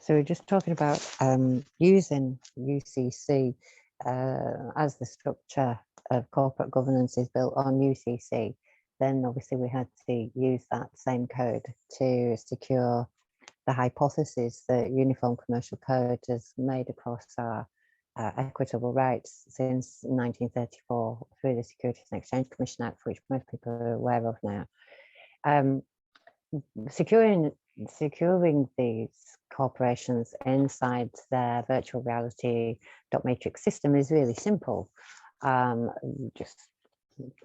So we're just talking about using UCC as the structure of corporate governance is built on UCC. Then obviously we had to use that same code to secure the hypothesis that Uniform Commercial Code has made across our equitable rights since 1934 through the Securities and Exchange Commission Act, which most people are aware of now. Securing these corporations inside their virtual reality dot matrix system is really simple. Just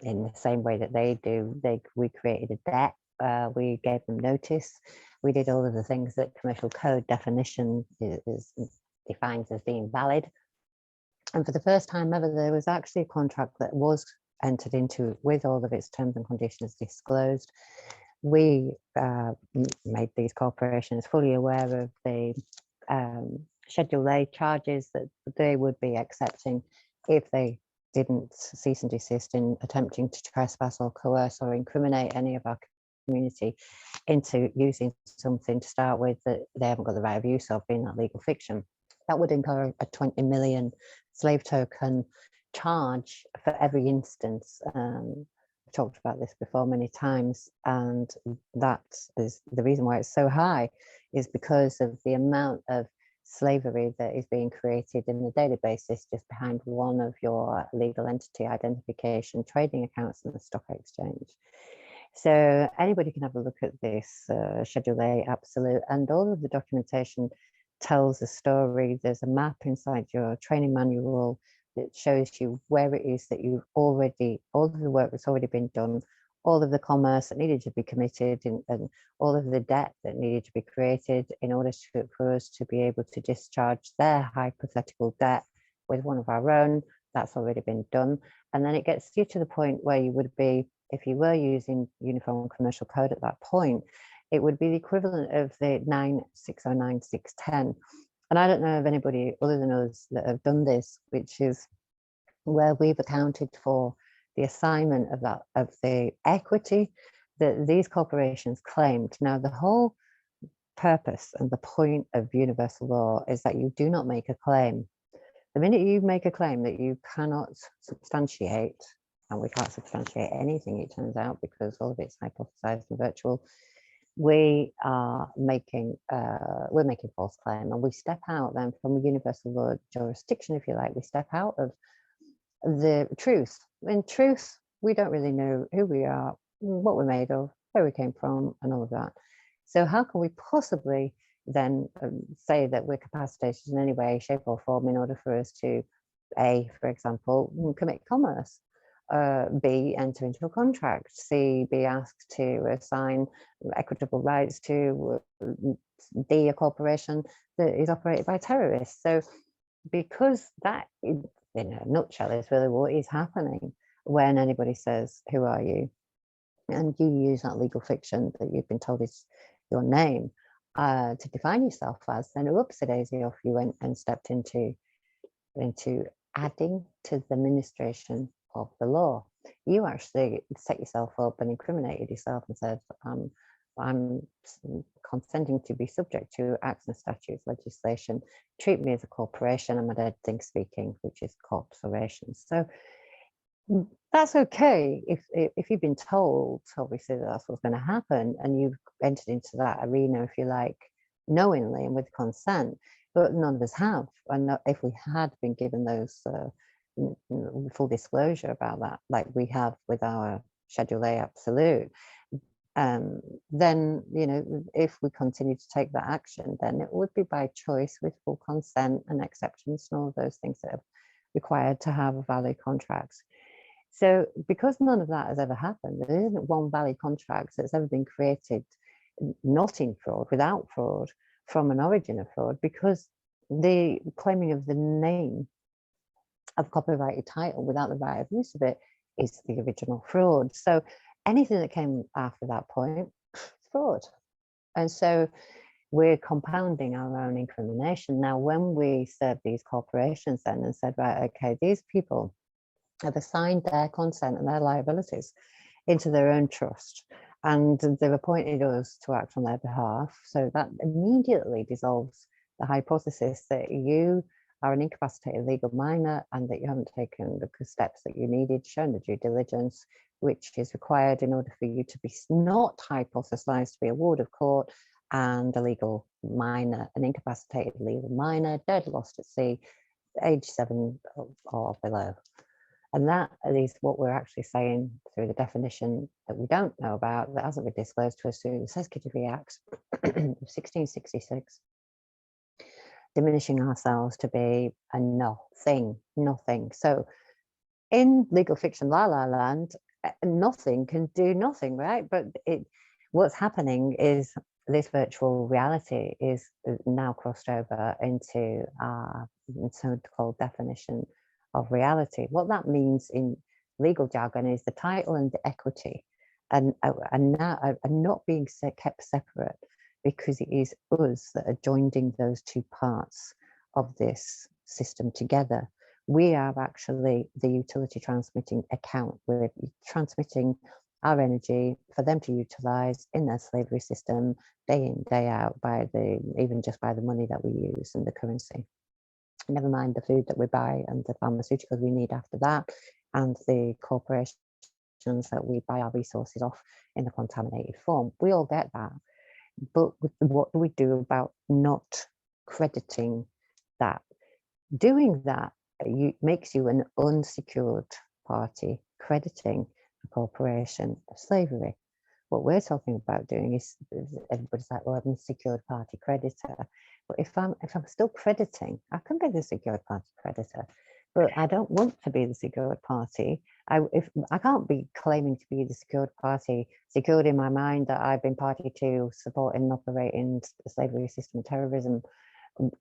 in the same way that they do, we created a debt, we gave them notice, we did all of the things that commercial code definition is defines as being valid. And for the first time ever, there was actually a contract that was entered into with all of its terms and conditions disclosed. We made these corporations fully aware of the Schedule A charges that they would be accepting if they didn't cease and desist in attempting to trespass or coerce or incriminate any of our community into using something to start with that they haven't got the right of use of, being that legal fiction. That would incur a 20 million slave token charge for every instance. Talked about this before many times, and that is the reason why it's so high, is because of the amount of slavery that is being created in a daily basis just behind one of your legal entity identification trading accounts in the stock exchange. So anybody can have a look at this Schedule A absolute, and all of the documentation tells a story. There's a map inside your training manual that shows you where it is that you've already, all of the work that's already been done, all of the commerce that needed to be committed, and all of the debt that needed to be created in order for us to be able to discharge their hypothetical debt with one of our own. That's already been done. And then it gets you to the point where you would be, if you were using Uniform Commercial Code at that point, it would be the equivalent of the 9609 610. And I don't know of anybody other than us that have done this, which is where we've accounted for the assignment of the equity that these corporations claimed. Now, the whole purpose and the point of universal law is that you do not make a claim. The minute you make a claim that you cannot substantiate, and we can't substantiate anything, it turns out, because all of it's hypothesized and virtual, we're making false claim, and we step out then from a universal law jurisdiction, if you like. We step out of the truth. In truth, we don't really know who we are, what we're made of, where we came from, and all of that. So how can we possibly then say that we're capacitated in any way, shape or form in order for us to, A, for example, commit commerce, B, enter into a contract, C, be asked to assign equitable rights to, D, a corporation that is operated by terrorists. So because that, in a nutshell, is really what is happening when anybody says, who are you? And you use that legal fiction that you've been told is your name to define yourself as, then oopsie-daisy, off you went and stepped into adding to the administration of the law. You actually set yourself up and incriminated yourself and said, I'm consenting to be subject to acts and statutes, legislation, treat me as a corporation, I'm a dead thing speaking, which is corporations. So that's okay if you've been told, obviously, that that's what's going to happen, and you've entered into that arena, if you like, knowingly and with consent. But none of us have. And if we had been given those full disclosure about that, like we have with our Schedule A absolute, then, if we continue to take that action, then it would be by choice with full consent and acceptance and all of those things that are required to have a valid contract. So because none of that has ever happened, there isn't one valid contract that's ever been created, not in fraud, without fraud, from an origin of fraud, because the claiming of the name of copyrighted title without the right of use of it is the original fraud. So anything that came after that point is fraud. And so we're compounding our own incrimination. Now, when we served these corporations then and said, right, okay, these people have assigned their consent and their liabilities into their own trust, and they've appointed us to act on their behalf. So that immediately dissolves the hypothesis that you are an incapacitated legal minor and that you haven't taken the steps that you needed, shown the due diligence, which is required in order for you to be not hypothesized to be a ward of court and a legal minor, an incapacitated legal minor, dead, lost at sea, age 7 or below. And that is what we're actually saying through the definition that we don't know about, that hasn't been disclosed to us through the Sesquitivity Acts of 1666, diminishing ourselves to be a nothing. So in legal fiction La La Land, nothing can do nothing, right? But what's happening is this virtual reality is now crossed over into our so-called definition of reality. What that means in legal jargon is the title and the equity and now are not being kept separate, because it is us that are joining those two parts of this system together. We are actually the utility transmitting account. We're transmitting our energy for them to utilize in their slavery system day in, day out, by even just by the money that we use and the currency. Never mind the food that we buy and the pharmaceuticals we need after that, and the corporations that we buy our resources off in the contaminated form. We all get that. But what do we do about not crediting that? Doing that makes you an unsecured party crediting a corporation of slavery. What we're talking about doing is, everybody's like, well, I'm a secured party creditor. But if I'm still crediting, I can be the secured party creditor, but I don't want to be the secured party. I can't be claiming to be the secured party, secured in my mind that I've been party to supporting and operating the slavery system, terrorism,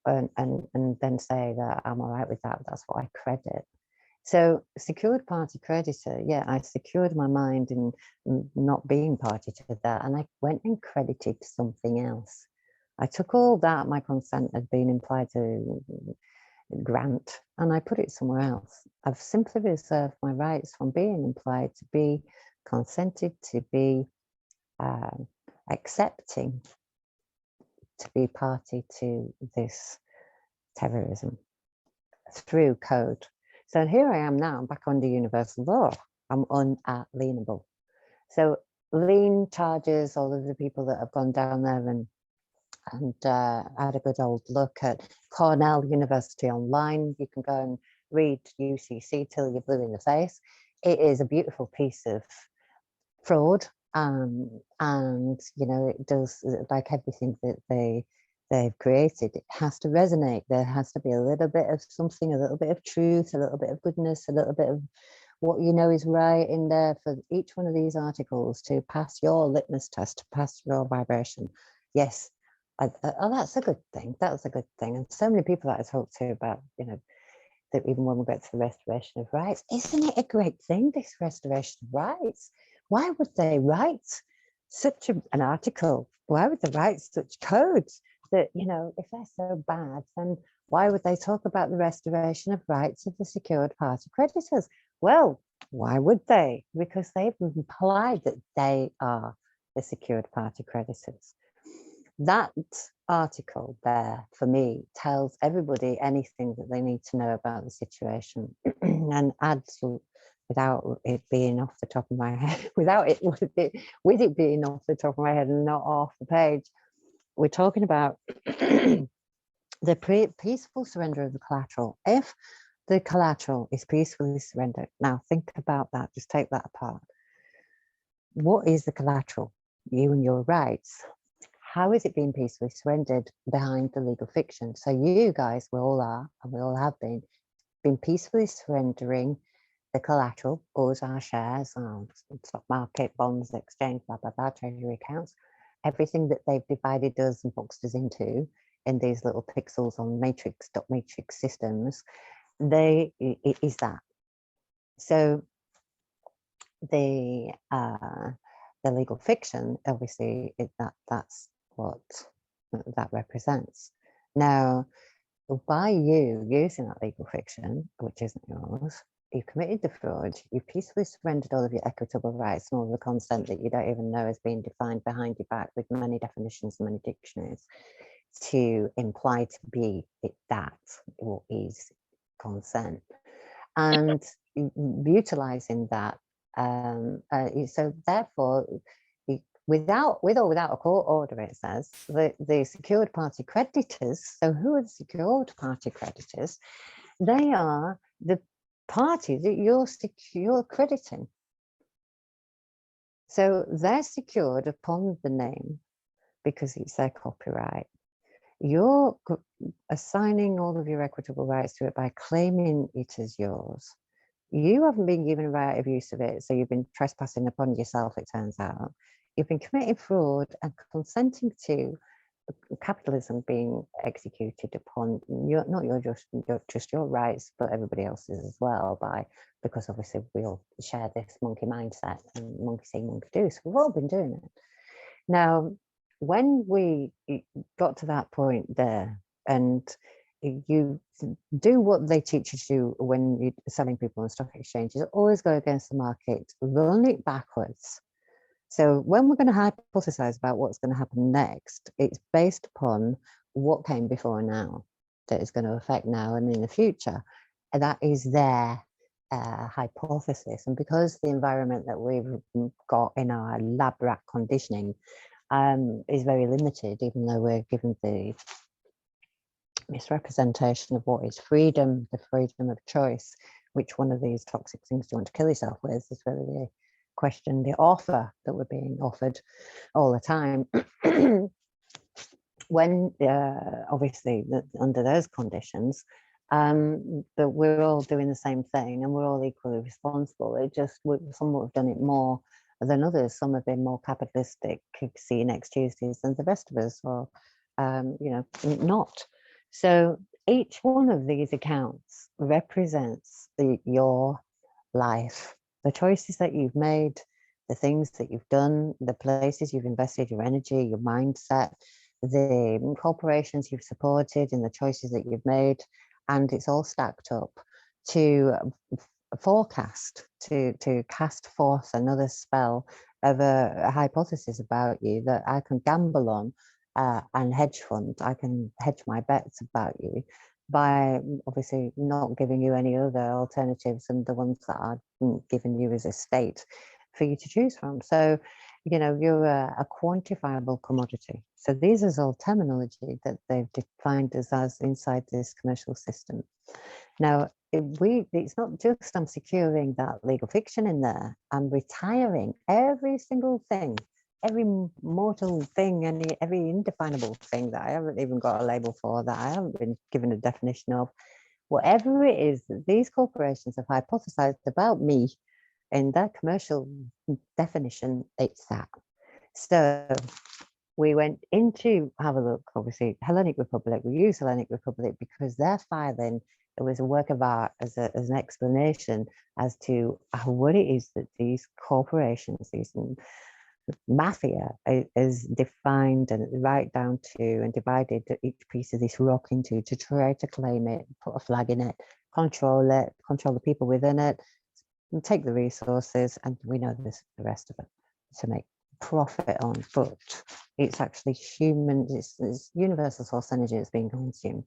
and then say that I'm all right with that. That's what I credit. So secured party creditor, yeah, I secured my mind in not being party to that, and I went and credited something else. I took all that my consent had been implied to grant, and I put it somewhere else. I've simply reserved my rights from being implied to be consented, to be accepting, to be party to this terrorism through code. So here I am now, I'm back under universal law. I'm unalienable. So lien charges all of the people that have gone down there and had a good old look at Cornell University online. You can go and read UCC till you're blue in the face. It is a beautiful piece of fraud, and you know, it does, like everything that they've created, it has to resonate. There has to be a little bit of something, a little bit of truth, a little bit of goodness, a little bit of what you know is right in there for each one of these articles to pass your litmus test, to pass your vibration. Yes, oh, that's a good thing. That's a good thing. And so many people that I talk to about, you know, that even when we get to the restoration of rights, isn't it a great thing, this restoration of rights? Why would they write such an article? Why would they write such codes that, you know, if they're so bad, then why would they talk about the restoration of rights of the secured party creditors? Well, why would they? Because they've implied that they are the secured party creditors. That article there, for me, tells everybody anything that they need to know about the situation and adds, without it being off the top of my head, with it being off the top of my head and not off the page, we're talking about the peaceful surrender of the collateral. If the collateral is peacefully surrendered, now think about that, just take that apart. What is the collateral? You and your rights. How is it being peacefully surrendered behind the legal fiction? So you guys, we all are, and we all have been peacefully surrendering the collateral, us, our shares, our stock market, bonds, exchange, blah, blah, blah, treasury accounts, everything that they've divided us and boxed us into in these little pixels on matrix, dot matrix systems, it is that. So the legal fiction, obviously, that's what that represents. Now, by you using that legal fiction, which isn't yours, you've committed the fraud, you peacefully surrendered all of your equitable rights and all the consent that you don't even know is being defined behind your back with many definitions and many dictionaries. to imply to be that or is consent, and utilizing that. So therefore, with or without a court order, it says the secured party creditors. So who are the secured party creditors? They are the party that you're crediting. So they're secured upon the name because it's their copyright. You're assigning all of your equitable rights to it by claiming it as yours. You haven't been given a right of use of it, so you've been trespassing upon yourself, it turns out. You've been committing fraud and consenting to capitalism being executed upon just your rights, but everybody else's as well, because obviously we all share this monkey mindset and monkey see, monkey do. So we've all been doing it. Now, when we got to that point there, and you do what they teach you to do when you're selling people on stock exchanges, always go against the market, run it backwards. So when we're going to hypothesize about what's going to happen next, it's based upon what came before now that is going to affect now and in the future. And that is their hypothesis. And because the environment that we've got in our lab rat conditioning is very limited, even though we're given the misrepresentation of what is freedom, the freedom of choice, which one of these toxic things do you want to kill yourself with, is really the question, the offer that we're being offered all the time. When obviously under those conditions, that we're all doing the same thing and we're all equally responsible. It just, some have done it more than others. Some have been more capitalistic, see you next Tuesdays, than the rest of us, or you know, not. So each one of these accounts represents your life, the choices that you've made, the things that you've done, the places you've invested your energy, your mindset, the corporations you've supported, and the choices that you've made. And it's all stacked up to forecast, to cast forth another spell of a hypothesis about you that I can gamble on and hedge fund. I can hedge my bets about you by obviously not giving you any other alternatives than the ones that are given you as a state for you to choose from. So, you know, you're a quantifiable commodity. So these is all terminology that they've defined as inside this commercial system. Now, it's not just I'm securing that legal fiction in there, I'm retiring every single thing, every mortal thing, and every indefinable thing that I haven't even got a label for, that I haven't been given a definition of. Whatever it is that these corporations have hypothesized about me in their commercial definition, it's that. So we went in to have a look, obviously, Hellenic Republic. We use Hellenic Republic because their filing, it was a work of art as an explanation as to what it is that these corporations, these mafia is defined and right down to and divided each piece of this rock into to try to claim it, put a flag in it, control the people within it, and take the resources, and we know this, the rest of it, to make profit on. But it's actually human, it's universal source energy that's being consumed,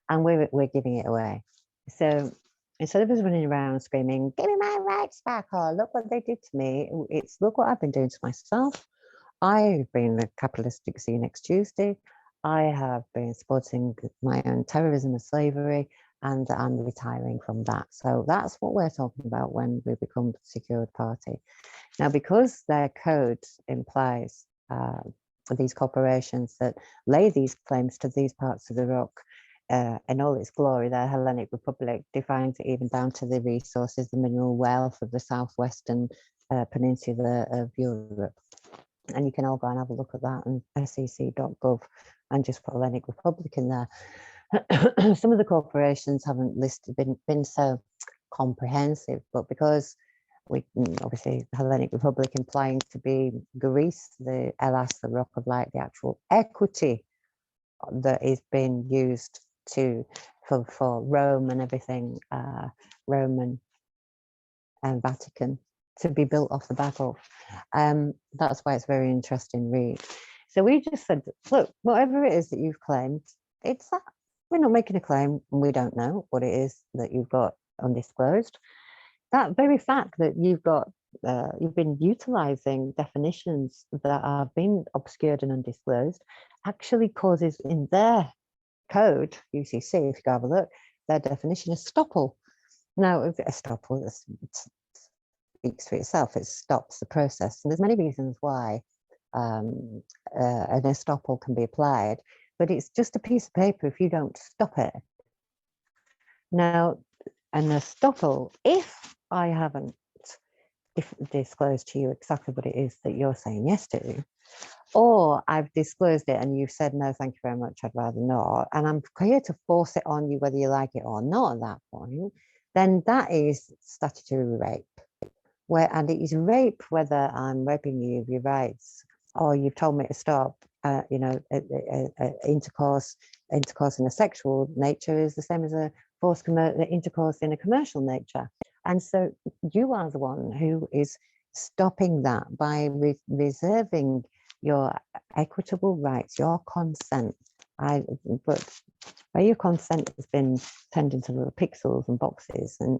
and we're giving it away. So instead of us running around screaming, give me my rights back, or look what they did to me, it's look what I've been doing to myself. I've been a capitalistic see next Tuesday. I have been supporting my own terrorism and slavery, and I'm retiring from that. So that's what we're talking about when we become a secured party. Now, because their code implies these corporations that lay these claims to these parts of the rock in all its glory, the Hellenic Republic defines it even down to the resources, the mineral wealth of the southwestern peninsula of Europe. And you can all go and have a look at that on sec.gov and just put Hellenic Republic in there. Some of the corporations haven't been so comprehensive, but because we obviously Hellenic Republic implying to be Greece, the Hellas, the Rock of Light, the actual equity that is being used for Rome and everything, Roman and Vatican, to be built off the back of. That's why it's very interesting read. So we just said, look, whatever it is that you've claimed, it's that. We're not making a claim and we don't know what it is that you've got undisclosed. That very fact that you've been utilizing definitions that have been obscured and undisclosed actually causes in their code, UCC, if you go have a look, their definition is estoppel. Now, estoppel speaks for itself, it stops the process. And there's many reasons why an estoppel can be applied, but it's just a piece of paper if you don't stop it. Now, an estoppel, if I haven't disclosed to you exactly what it is that you're saying yes to, or I've disclosed it and you've said, no, thank you very much, I'd rather not, and I'm here to force it on you whether you like it or not at that point, then that is statutory rape. And it is rape whether I'm raping you of your rights or you've told me to stop. Intercourse in a sexual nature is the same as a forced intercourse in a commercial nature. And so you are the one who is stopping that by reserving your equitable rights, your consent. But where your consent has been turned into little pixels and boxes, and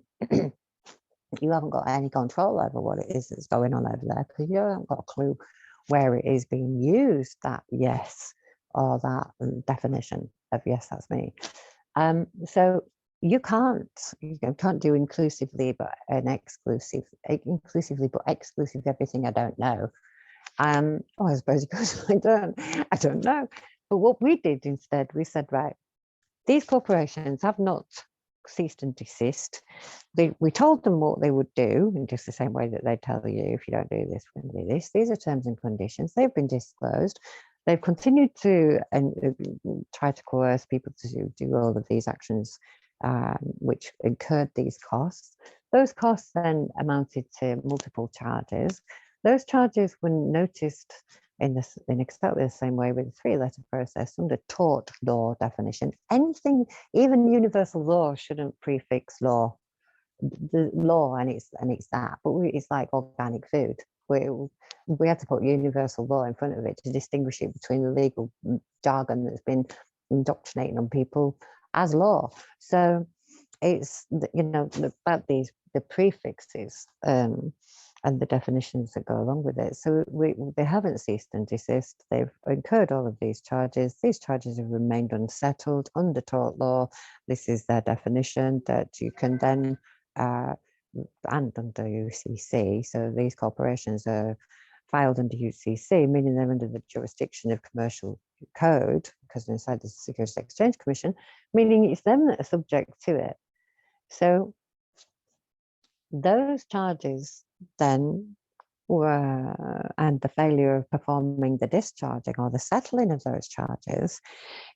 you haven't got any control over what it is that's going on over there because you haven't got a clue where it is being used, that yes, or that definition of yes, that's me. So you can't do inclusively but inclusively but exclusive everything I don't know. I suppose because I don't know. But what we did instead, we said, right, these corporations have not ceased and desist. We told them what they would do in just the same way that they tell you, if you don't do this, we're going to do this. These are terms and conditions. They've been disclosed. They've continued to try to coerce people to do all of these actions, which incurred these costs. Those costs then amounted to multiple charges. Those charges were noticed in exactly the same way with the three-letter process under tort law definition. Anything, even universal law, shouldn't prefix law. The law and it's that, but it's like organic food. We had to put universal law in front of it to distinguish it between the legal jargon that's been indoctrinating on people as law. So it's about the prefixes and the definitions that go along with it. So they haven't ceased and desist. They've incurred all of these charges. These charges have remained unsettled under tort law. This is their definition that you can then, and under UCC. So these corporations are filed under UCC, meaning they're under the jurisdiction of commercial code because they're inside the Securities and Exchange Commission, meaning it's them that are subject to it. So those charges then and the failure of performing the discharging or the settling of those charges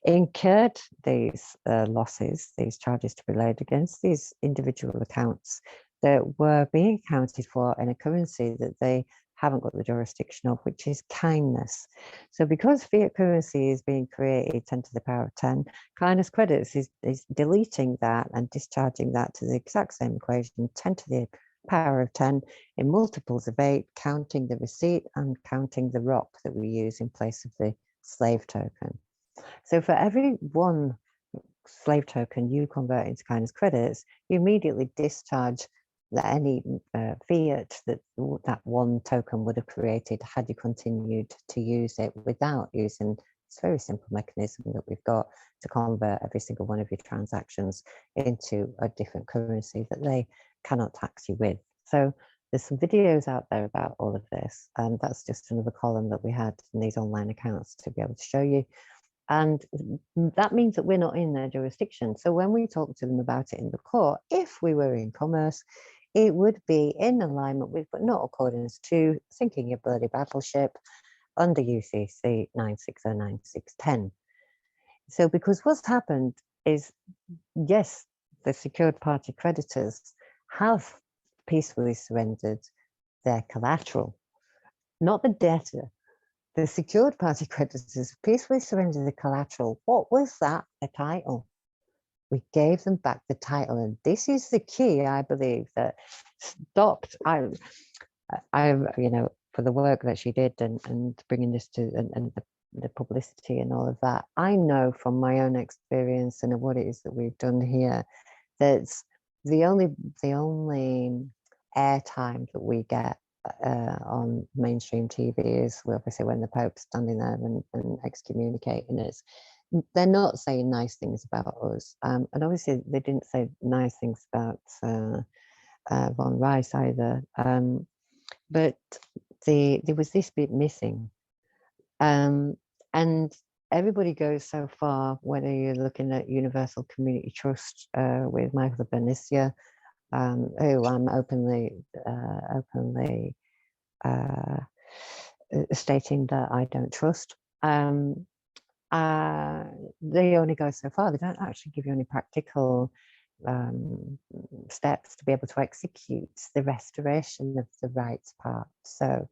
incurred these losses, these charges to be laid against these individual accounts that were being accounted for in a currency that they haven't got the jurisdiction of, which is kindness. So because fiat currency is being created 10 to the power of 10, kindness credits is deleting that and discharging that to the exact same equation, 10 to the power of 10 in multiples of 8, counting the receipt and counting the rock that we use in place of the slave token. So for every one slave token you convert into kindness credits, you immediately discharge any fiat that one token would have created had you continued to use it without using this very simple mechanism that we've got to convert every single one of your transactions into a different currency that they cannot tax you with. So there's some videos out there about all of this, and that's just another column that we had in these online accounts to be able to show you. And that means that we're not in their jurisdiction. So when we talk to them about it in the court, if we were in commerce, it would be in alignment with, but not accordance to, sinking your bloody battleship under UCC 9609-610. So because what's happened is, yes, the secured party creditors have peacefully surrendered their collateral, not the debtor. The secured party creditors peacefully surrendered the collateral. What was that? The title. We gave them back the title, and this is the key, I believe, that stopped. I for the work that she did and bringing this to and the publicity and all of that. I know from my own experience and what it is that we've done here, that the only airtime that we get on mainstream TV is obviously when the Pope's standing there and excommunicating us. They're not saying nice things about us, and obviously they didn't say nice things about von Rice either. But there was this bit missing, and everybody goes so far, whether you're looking at Universal Community Trust with Michael Bernicia, who I'm openly stating that I don't trust. They only go so far. They don't actually give you any practical steps to be able to execute the restoration of the rights part. So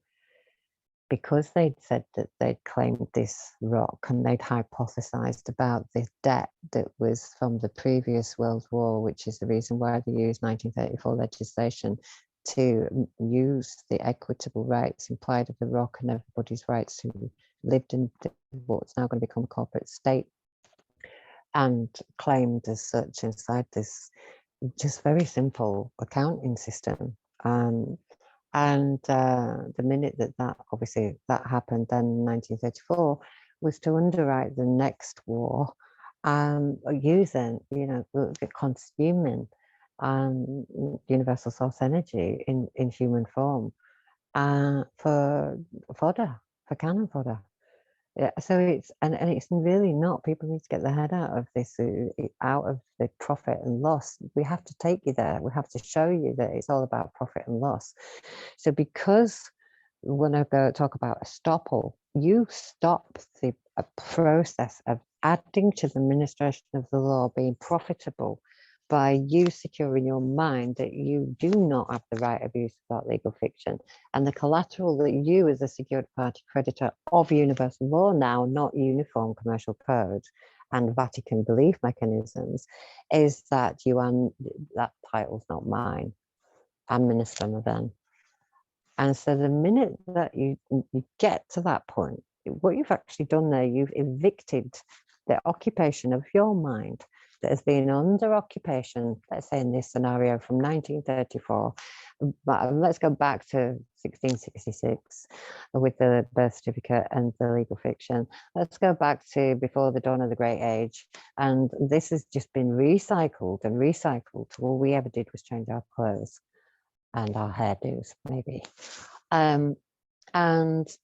because they'd said that they'd claimed this rock and they'd hypothesized about the debt that was from the previous World War, which is the reason why they used 1934 legislation to use the equitable rights implied of the rock and everybody's rights who lived in what's now going to become a corporate state, and claimed as such inside this just very simple accounting system. And the minute that obviously that happened, then in 1934, was to underwrite the next war, using, consuming universal source energy in human form for fodder, for cannon fodder. Yeah, so it's it's really not. People need to get their head out of this, out of the profit and loss. We have to take you there. We have to show you that it's all about profit and loss. So because when I go talk about estoppel, you stop the process of adding to the administration of the law being profitable by you securing your mind that you do not have the right of use of that legal fiction, and the collateral that you as a secured party creditor of universal law now, not uniform commercial code and Vatican belief mechanisms, is that that title's not mine. I'm Minister Maven. And so the minute that you get to that point, what you've actually done there, you've evicted the occupation of your mind that has been under occupation, let's say in this scenario from 1934, but let's go back to 1666 with the birth certificate and the legal fiction. Let's go back to before the dawn of the Great Age. And this has just been recycled and recycled. All we ever did was change our clothes and our hairdos, maybe. And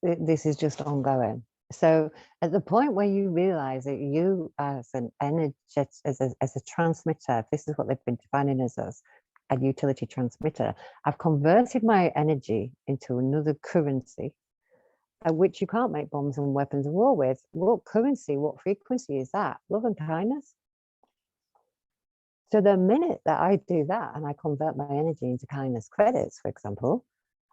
this is just ongoing. So at the point where you realize that you as an energy, as a transmitter, this is what they've been defining as a utility transmitter, I've converted my energy into another currency, which you can't make bombs and weapons of war with. What currency, what frequency is that? Love and kindness. So the minute that I do that and I convert my energy into kindness credits, for example,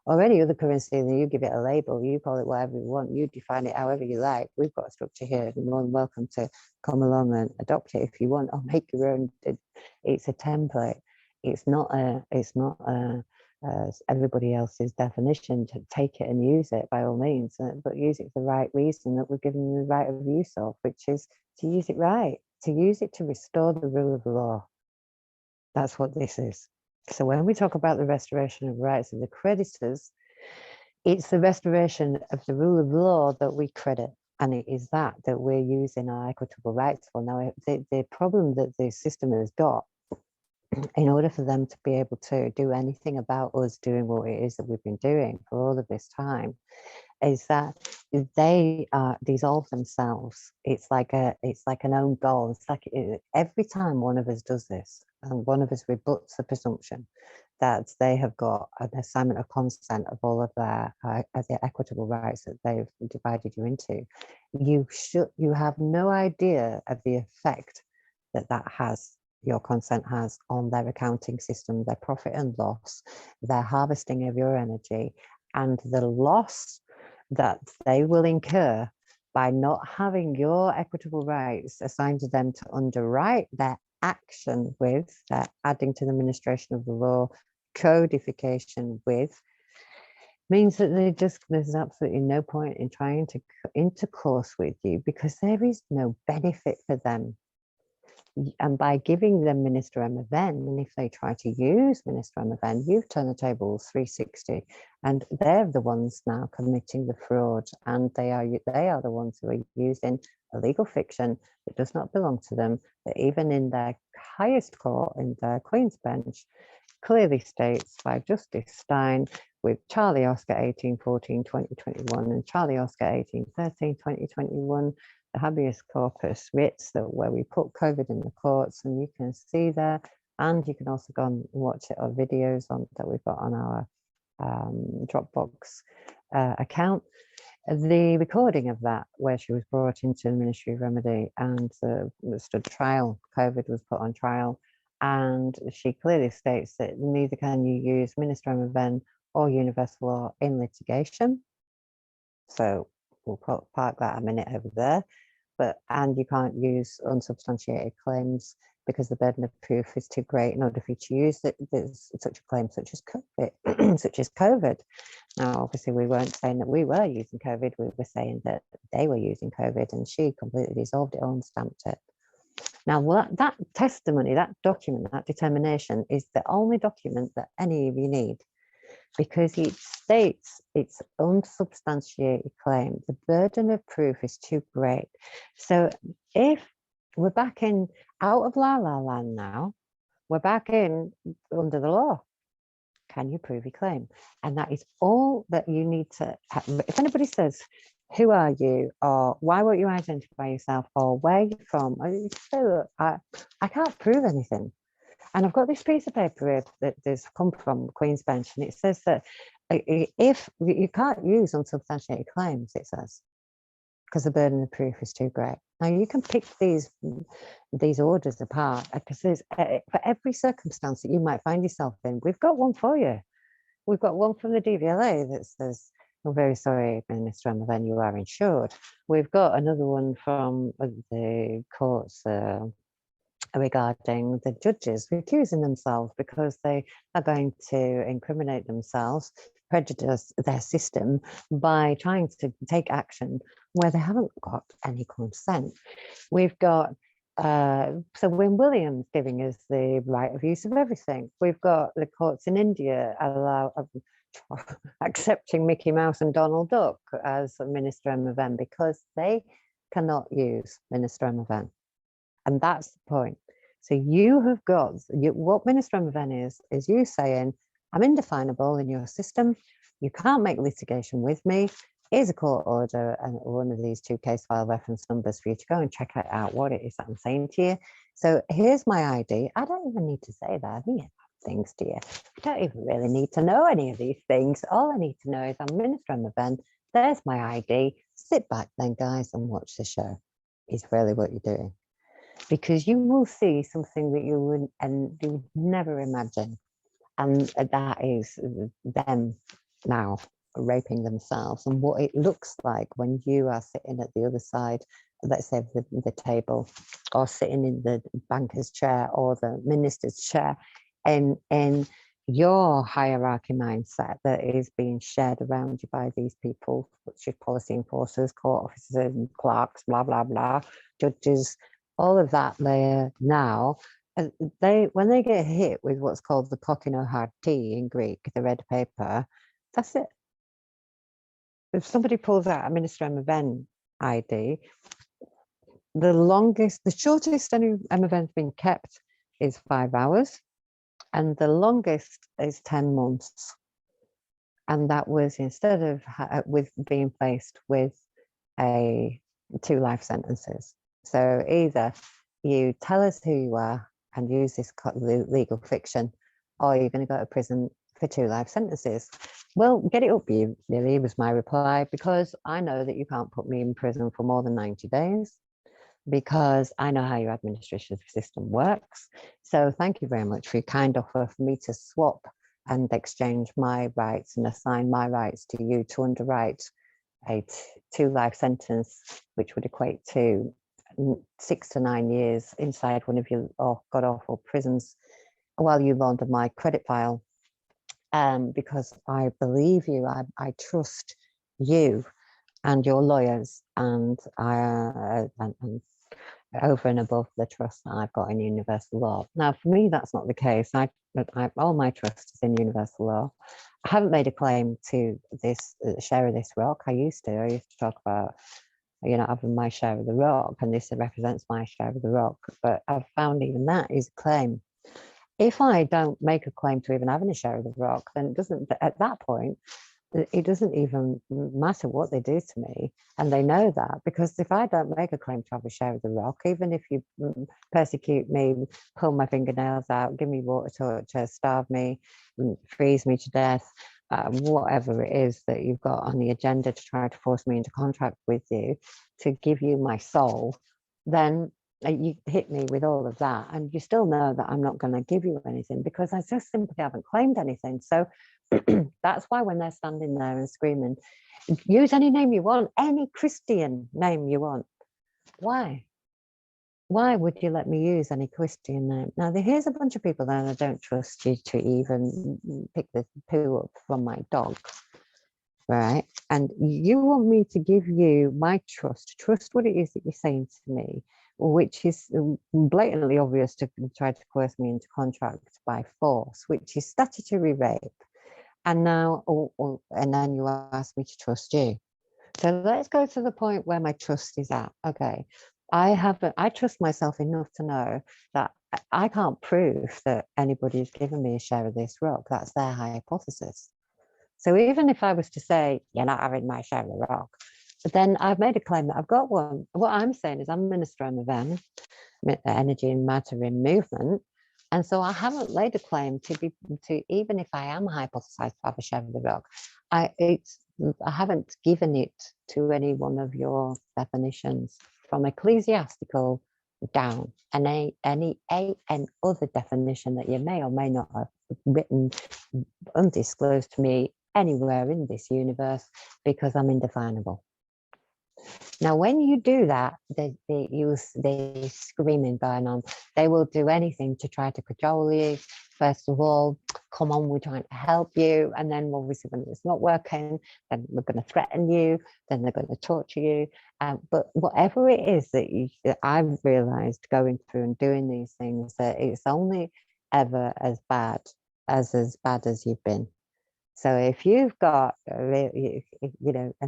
or any other currency, and you give it a label, you call it whatever you want, you define it however you like. We've got a structure here. You're more than welcome to come along and adopt it if you want, or make your own. It's a template. It's not everybody else's definition. To take it and use it by all means, but use it for the right reason that we're given the right of use of, which is to use it right, to use it to restore the rule of law. That's what this is. So when we talk about the restoration of rights of the creditors, it's the restoration of the rule of law that we credit. And it is that we're using our equitable rights for. Now, the problem that the system has got, in order for them to be able to do anything about us doing what it is that we've been doing for all of this time, is that they dissolve themselves. It's like an own goal. It's like every time one of us does this, and one of us rebuts the presumption that they have got an assignment of consent of all of their equitable rights that they've divided you into, you have no idea of the effect that has, your consent has, on their accounting system, their profit and loss, their harvesting of your energy, and the loss that they will incur by not having your equitable rights assigned to them to underwrite their action with, their adding to the administration of the law, codification with, means that there's absolutely no point in trying to intercourse with you, because there is no benefit for them. And by giving them Minister MFN, and if they try to use Minister MFN, you've turned the tables 360, and they're the ones now committing the fraud, and they are the ones who are using a legal fiction that does not belong to them, that even in their highest court, in the Queen's Bench, clearly states by Justice Stein, with Charlie Oscar 1814 2021 and Charlie Oscar 1813 2021, the habeas corpus writs that where we put COVID in the courts, and you can see there, and you can also go and watch it on videos on that we've got on our Dropbox account, the recording of that where she was brought into the Ministry of Remedy and stood trial. COVID was put on trial, and she clearly states that neither can you use Minister MFN or universal law in litigation. So we'll park that a minute over there. And you can't use unsubstantiated claims because the burden of proof is too great in order for you to use such a claim, such as COVID, such as COVID. Now, obviously, we weren't saying that we were using COVID. We were saying that they were using COVID, and she completely dissolved it all and stamped it. Now, that testimony, that document, that determination is the only document that any of you need, because it states it's unsubstantiated claim. The burden of proof is too great. So if we're back in out of la la land now, we're back in under the law. Can you prove your claim? And that is all that you need to have. If anybody says, who are you? Or why won't you identify yourself? Or where are you from? I can't prove anything. And I've got this piece of paper here that has come from Queen's Bench, and it says that if you can't use unsubstantiated claims, it says, because the burden of proof is too great. Now you can pick these orders apart, because there's for every circumstance that you might find yourself in, we've got one for you. We've got one from the DVLA that says, "I'm very sorry, Minister MFN, you are insured." We've got another one from the courts regarding the judges recusing themselves because they are going to incriminate themselves, prejudice their system by trying to take action where they haven't got any consent. We've got Sir Win Williams giving us the right of use of everything. We've got the courts in India accepting Mickey Mouse and Donald Duck as Minister MFN because they cannot use Minister MFN. And that's the point. So you have got, what Minister MFN is you saying, I'm indefinable in your system. You can't make litigation with me. Here's a court order and one of these 2 case file reference numbers for you to go and check out what it is that I'm saying to you. So here's my ID. I don't even need to say that. I think things to you. I don't even really need to know any of these things. All I need to know is I'm Minister MFN. There's my ID. Sit back then, guys, and watch the show. Is really what you're doing. Because you will see something that you would never imagine. And that is them now raping themselves, and what it looks like when you are sitting at the other side, let's say the table, or sitting in the banker's chair or the minister's chair, in your hierarchy mindset that is being shared around you by these people, which is policy enforcers, court officers, and clerks, blah, blah, blah, judges, all of that layer now. When they get hit with what's called the kokino T in Greek, the red paper, that's it. If somebody pulls out a Minister MFN ID, the shortest any MFN's been kept is 5 hours, and the longest is 10 months. And that was instead of with being faced with 2 life sentences. So either you tell us who you are and use this legal fiction, or you're going to go to prison for 2 life sentences. Well, get it up you, really, was my reply, because I know that you can't put me in prison for more than 90 days, because I know how your administrative system works. So thank you very much for your kind offer for me to swap and exchange my rights and assign my rights to you to underwrite a 2 life sentence, which would equate to 6 to 9 years inside one of your god awful prisons while you launder my credit file because I believe you, I trust you and your lawyers, and and over and above the trust that I've got in universal law. Now, for me, that's not the case. All my trust is in universal law. I haven't made a claim to this share of this rock. I used to talk about, having my share of the rock, and this represents my share of the rock. But I've found even that is a claim. If I don't make a claim to even having a share of the rock, then it doesn't, at that point, it doesn't even matter what they do to me. And they know that, because if I don't make a claim to have a share of the rock, even if you persecute me, pull my fingernails out, give me water torture, starve me, freeze me to death, whatever it is that you've got on the agenda to try to force me into contract with you to give you my soul, then you hit me with all of that, and you still know that I'm not going to give you anything, because I just simply haven't claimed anything. So that's why when they're standing there and screaming, use any name you want, any Christian name you want. Why? Why would you let me use any Christian name? Now, here's a bunch of people that I don't trust you to even pick the poo up from my dog, right? And you want me to give you my trust what it is that you're saying to me, which is blatantly obvious, to try to coerce me into contract by force, which is statutory rape. And now, and then you ask me to trust you. So let's go to the point where my trust is at. Okay, I trust myself enough to know that I can't prove that anybody's given me a share of this rock. That's their hypothesis. So even if I was to say, you're not having my share of the rock, but then I've made a claim that I've got one. What I'm saying is I'm Minister of energy and matter in movement. And so I haven't laid a claim to even if I am hypothesized to have a share of the rock, I haven't given it to any one of your definitions, from ecclesiastical down, and any other definition that you may or may not have written undisclosed to me anywhere in this universe, because I'm indefinable. Now, when you do that, they screaming going on. They will do anything to try to cajole you. First of all, come on, we're trying to help you. And then obviously when it's not working, then we're going to threaten you. Then they're going to torture you. But whatever it is that I've realized going through and doing these things, that it's only ever as bad as you've been. So if you've got, and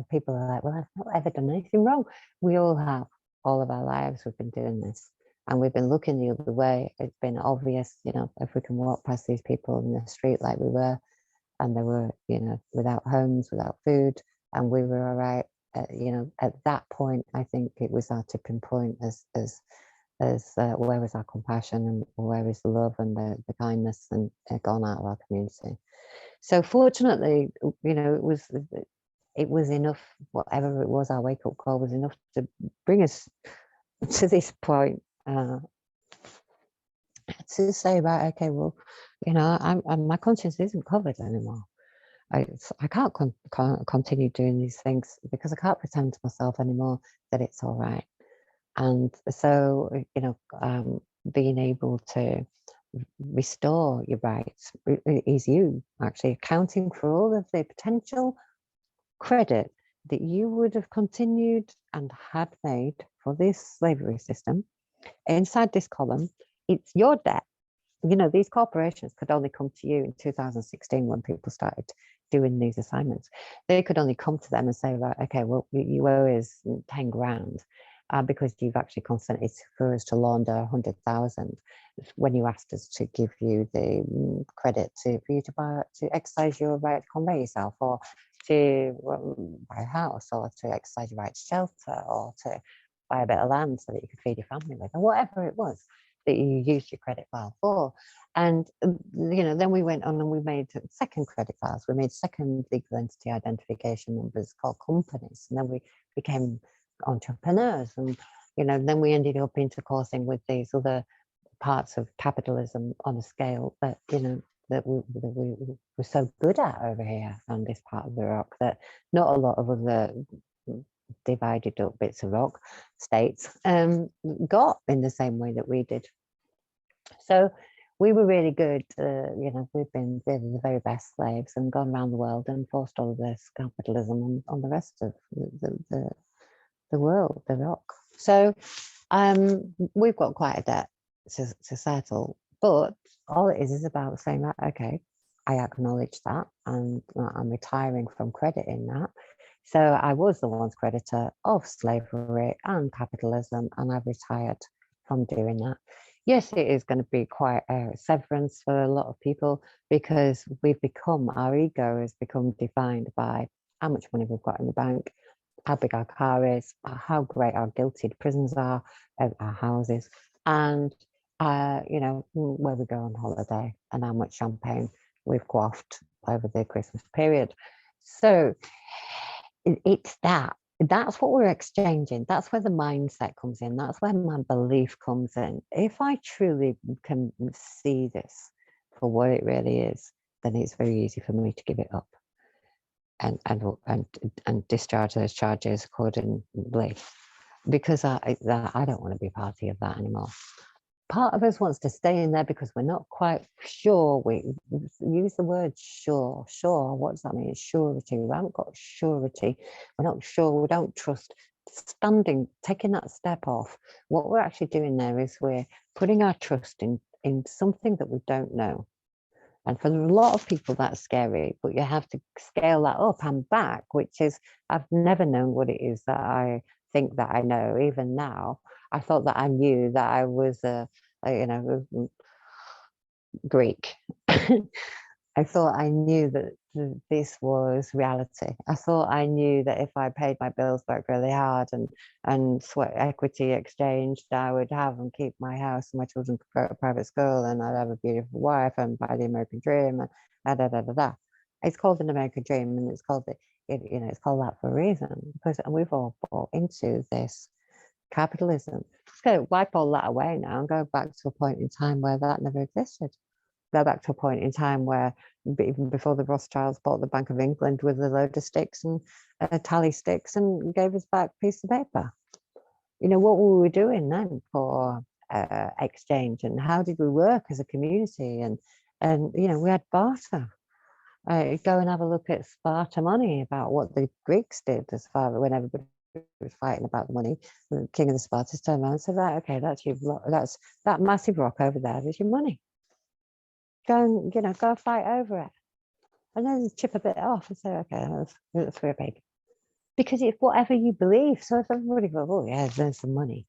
people are like, well, I've not ever done anything wrong. We all have. All of our lives we've been doing this, and we've been looking the other way. It's been obvious, if we can walk past these people in the street like we were, and they were, without homes, without food, and we were all right. At that point, I think it was our tipping point as where was our compassion, and where is the love and the kindness, and gone out of our community. So fortunately, it was enough. Whatever it was, our wake-up call was enough to bring us to this point, to say, right, okay, well, my conscience isn't covered anymore. I can't continue doing these things, because I can't pretend to myself anymore that it's all right. And so, being able to restore your rights is you actually accounting for all of the potential credit that you would have continued and had made for this slavery system. Inside this column, it's your debt. These corporations could only come to you in 2016 when people started doing these assignments. They could only come to them and say, right, okay, well, you owe us 10 grand. Because you've actually consented for us to launder 100,000 when you asked us to give you the credit for you to exercise your right to convey yourself, or to buy a house, or to exercise your right to shelter, or to buy a bit of land so that you could feed your family with, or whatever it was that you used your credit file for. And then we went on and we made second credit files. We made second legal entity identification numbers called companies, and then we became entrepreneurs, and then we ended up intercoursing with these other parts of capitalism on a scale that that we were so good at over here on this part of the rock, that not a lot of other divided up bits of rock states got in the same way that we did. So we were really good. We've been really the very best slaves and gone around the world and forced all of this capitalism on the rest of the world, the rock. So we've got quite a debt to settle, but all it is about saying that, okay, I acknowledge that, and I'm retiring from crediting that. So I was the once creditor of slavery and capitalism, and I've retired from doing that. Yes, it is going to be quite a severance for a lot of people, because our ego has become defined by how much money we've got in the bank, how big our car is, how great our gilded prisons are, our houses, and where we go on holiday and how much champagne we've quaffed over the Christmas period. So it's that's what we're exchanging. That's where the mindset comes in. That's where my belief comes in. If I truly can see this for what it really is, then it's very easy for me to give it up and discharge those charges accordingly, because I don't want to be party of that anymore. Part of us wants to stay in there because we're not quite sure. We use the word sure. What does that mean? Surety. We haven't got surety. We're not sure. We don't trust. Taking that step off. What we're actually doing there is we're putting our trust in something that we don't know. And for a lot of people, that's scary, but you have to scale that up and back, which is, I've never known what it is that I think that I know. Even now, I thought that I knew that I was Greek. I thought I knew that this was reality. I thought I knew that if I paid my bills back really hard and sweat equity exchanged, I would have and keep my house and my children could go to private school, and I'd have a beautiful wife and buy the American dream, and da da da da. It's called an American dream, and it's called it's called that for a reason, because we've all bought into this capitalism. Let's go wipe all that away now and go back to a point in time where that never existed. Go back to a point in time where, even before the Rothschilds bought the Bank of England with a load of sticks and tally sticks and gave us back a piece of paper. What were we doing then for exchange, and how did we work as a community? And we had barter. Go and have a look at Sparta money, about what the Greeks did as far when everybody was fighting about the money. The king of the Spartans turned around and said, right, okay, that's that massive rock over there is your money. Go and go fight over it, and then chip a bit off and say, okay, that's for a baby, because it's whatever you believe. So if everybody goes, oh yeah, there's some money,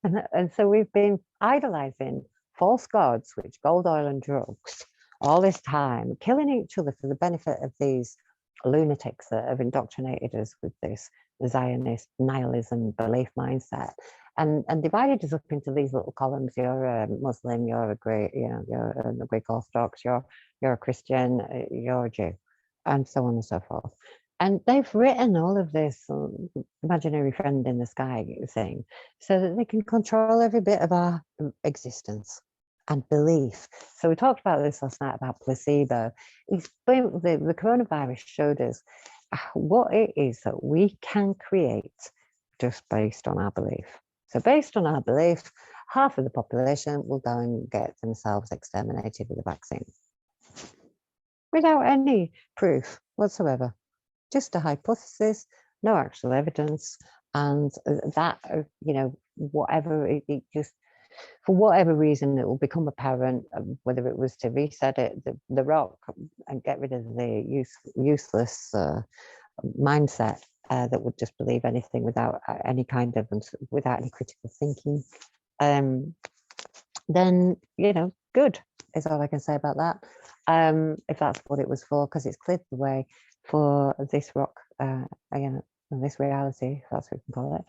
and so we've been idolizing false gods, which gold, oil, and drugs, all this time, killing each other for the benefit of these lunatics that have indoctrinated us with this Zionist nihilism belief mindset, and divided us up into these little columns. You're a Muslim, you're a Greek, you're a Greek Orthodox, you're a Christian, you're a Jew, and so on and so forth. And they've written all of this imaginary friend in the sky thing so that they can control every bit of our existence and belief. So we talked about this last night about placebo. The coronavirus showed us what it is that we can create just based on our belief. So based on our belief, half of the population will go and get themselves exterminated with a vaccine without any proof whatsoever. Just a hypothesis, no actual evidence, and that whatever it just, for whatever reason, it will become apparent, whether it was to reset the rock and get rid of the useless mindset that would just believe anything without any kind of, without any critical thinking. Then good is all I can say about that. If that's what it was for, because it's cleared the way for this rock, this reality, if that's what we can call it,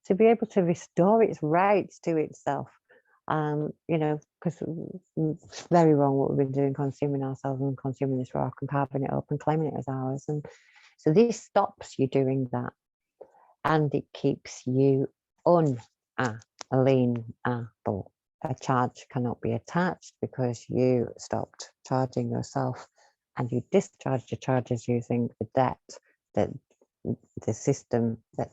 to be able to restore its rights to itself. Because it's very wrong what we've been doing, consuming ourselves and consuming this rock and carving it up and claiming it as ours. And so this stops you doing that, and it keeps you unalienable. A charge cannot be attached because you stopped charging yourself, and you discharged your charges using the debt that the system that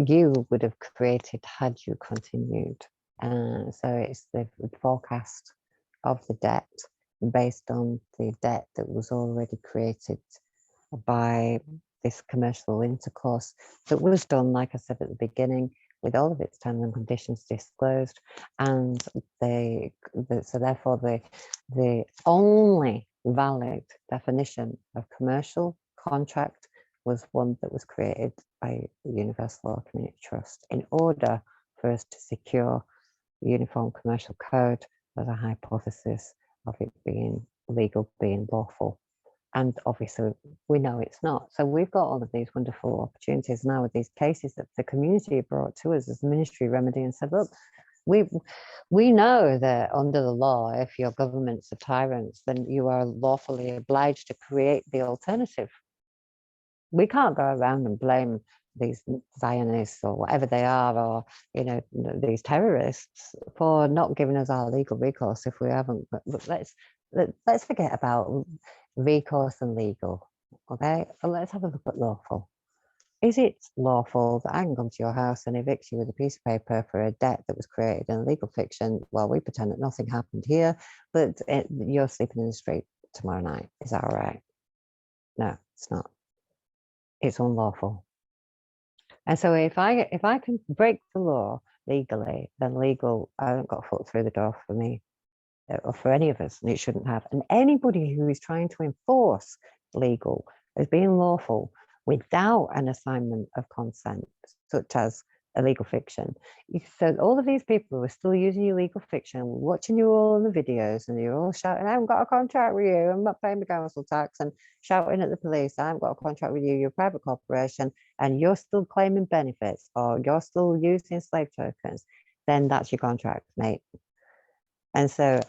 you would have created had you continued So it's the forecast of the debt based on the debt that was already created by this commercial intercourse that was done, like I said at the beginning, with all of its terms and conditions disclosed, and so therefore the only valid definition of commercial contract was one that was created by the Universal Law Community Trust in order for us to secure the Uniform Commercial Code as a hypothesis of it being legal, being lawful. And obviously we know it's not. So we've got all of these wonderful opportunities now with these cases that the community brought to us as the Ministry remedy and said, look, we know that under the law, if your governments are tyrants, then you are lawfully obliged to create the alternative. We can't go around and blame these Zionists or whatever they are, or these terrorists for not giving us our legal recourse if we haven't. Let's forget about recourse and legal. Okay, so let's have a look at lawful. Is it lawful that I can come to your house and evict you with a piece of paper for a debt that was created in legal fiction? Well, we pretend that nothing happened here, but you're sleeping in the street tomorrow night. Is that all right? No, it's not. It's unlawful. And so if I can break the law legally, then legal hasn't got a foot through the door for me or for any of us, and it shouldn't have. And anybody who is trying to enforce legal as being lawful without an assignment of consent, such as a legal fiction. So all of these people who are still using your legal fiction, watching you all in the videos, and you're all shouting, I haven't got a contract with you, I'm not paying the council tax, and shouting at the police, I haven't got a contract with you, you're a private corporation, and you're still claiming benefits, or you're still using slave tokens, then that's your contract, mate. And so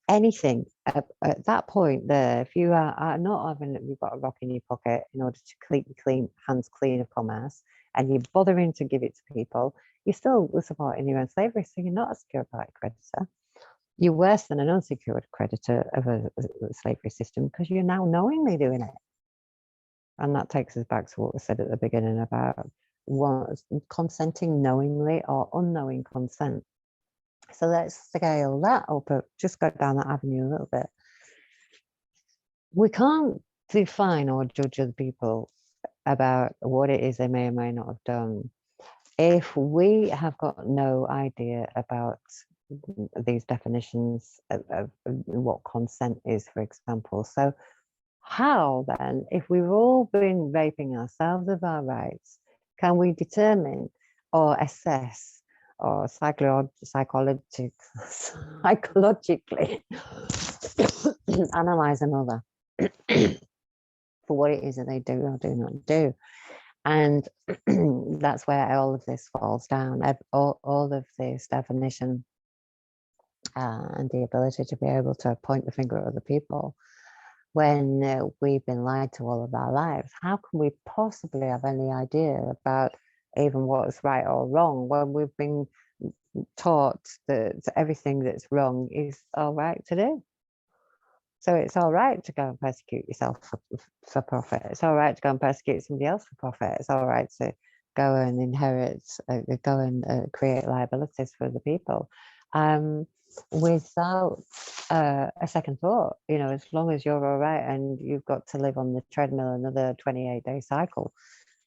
anything at that point there, if you are not having, you've got a rock in your pocket in order to keep clean hands clean of commerce, and you're bothering to give it to people, you're still supporting your own slavery. So you're not a secured party creditor. You're worse than an unsecured creditor of a slavery system because you're now knowingly doing it. And that takes us back to what we said at the beginning about consenting knowingly or unknowing consent. So let's scale that up, just go down that avenue a little bit. We can't define or judge other people about what it is they may or may not have done if we have got no idea about these definitions of what consent is, for example. So how then, if we've all been raping ourselves of our rights, can we determine or assess or psychologically analyze another for what it is that they do or do not do? And that's where all of this falls down, all of this definition and the ability to be able to point the finger at other people when we've been lied to all of our lives. How can we possibly have any idea about even what's right or wrong when we've been taught that everything that's wrong is all right to do? So it's all right to go and persecute yourself for profit. It's all right to go and persecute somebody else for profit. It's all right to go and inherit, go and create liabilities for the people without a second thought. As long as you're all right and you've got to live on the treadmill another 28-day cycle,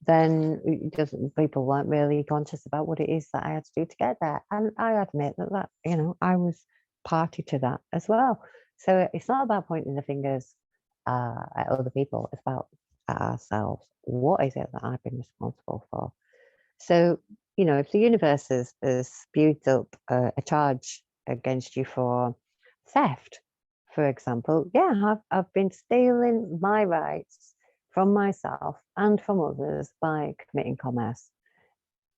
then people weren't really conscious about what it is that I had to do to get there. And I admit that I was party to that as well. So it's not about pointing the fingers at other people, it's about ourselves. What is it that I've been responsible for? So, if the universe has spewed up a charge against you for theft, for example, yeah, I've been stealing my rights from myself and from others by committing commerce.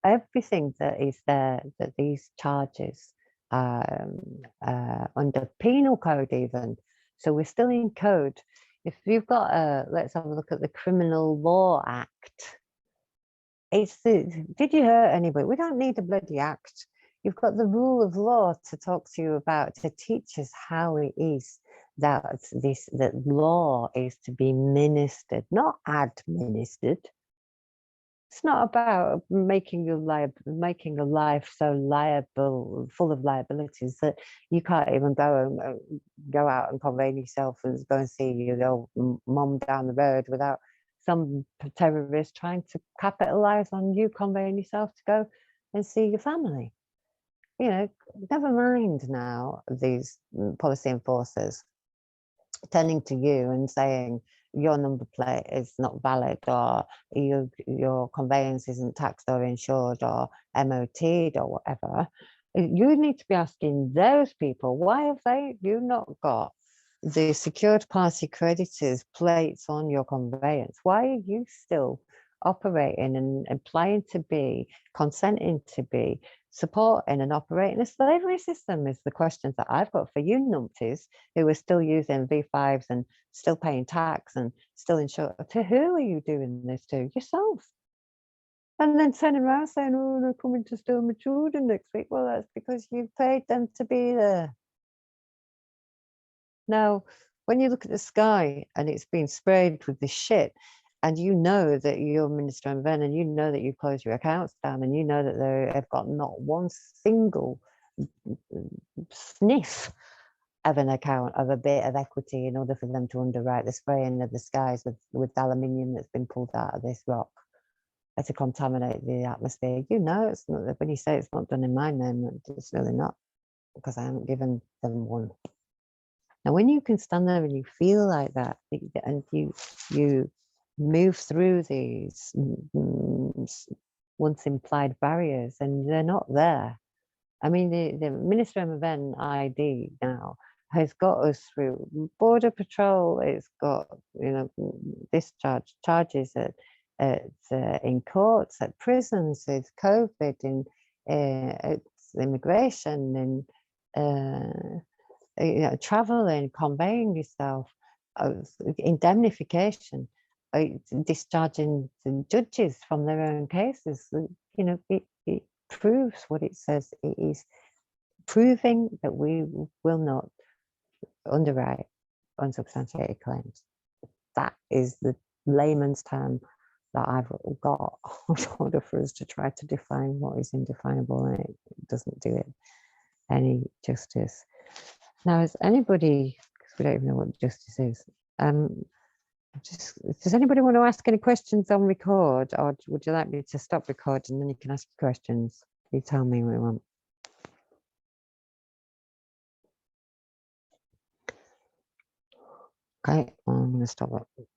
Everything that is there, that these charges under penal code even, so we're still in code. If you've got let's have a look at the Criminal Law Act. Did you hurt anybody? We don't need a bloody act. You've got the rule of law to talk to you about, to teach us how it is that that law is to be ministered, not administered. It's not about making a life so liable, full of liabilities that you can't even go out and convey yourself and go and see your mum down the road without some terrorist trying to capitalize on you conveying yourself to go and see your family. You know, never mind now these policy enforcers turning to you and saying your number plate is not valid, or your conveyance isn't taxed or insured or MOT'd or whatever. You need to be asking those people, why have you not got the secured party creditors plates on your conveyance? Why are you still operating and applying to be, consenting to be, supporting and operating a slavery system? Is the questions that I've got for you numpties who are still using V5s and still paying tax and still insured. To who are you doing this to? Yourself. And then turning around saying, oh, they're coming to steal my children next week. Well, that's because you paid them to be there. Now, when you look at the sky and it's been sprayed with this shit, and you know that you're Minister MV, and you know that you closed your accounts down, and you know that they have got not one single sniff of an account of a bit of equity in order for them to underwrite the spraying of the skies with aluminium that's been pulled out of this rock to contaminate the atmosphere. You know, it's not, when you say it's not done in my name, it's really not, because I haven't given them one. Now, when you can stand there and you feel like that, and you move through these once implied barriers, and they're not there. I mean, the Minister of ID now has got us through border patrol. It's got, you know, charges in courts, at prisons, it's COVID, and it's immigration, and you know, traveling, conveying yourself, indemnification, discharging the judges from their own cases. You know, it proves what it says it is, proving that we will not underwrite unsubstantiated claims. That is the layman's term that I've got in order for us to try to define what is indefinable, and it doesn't do it any justice. Now, is anybody, because we don't even know what justice is, does anybody want to ask any questions on record, or would you like me to stop recording and then you can ask questions? You tell me what you want. Okay, well, I'm going to stop it.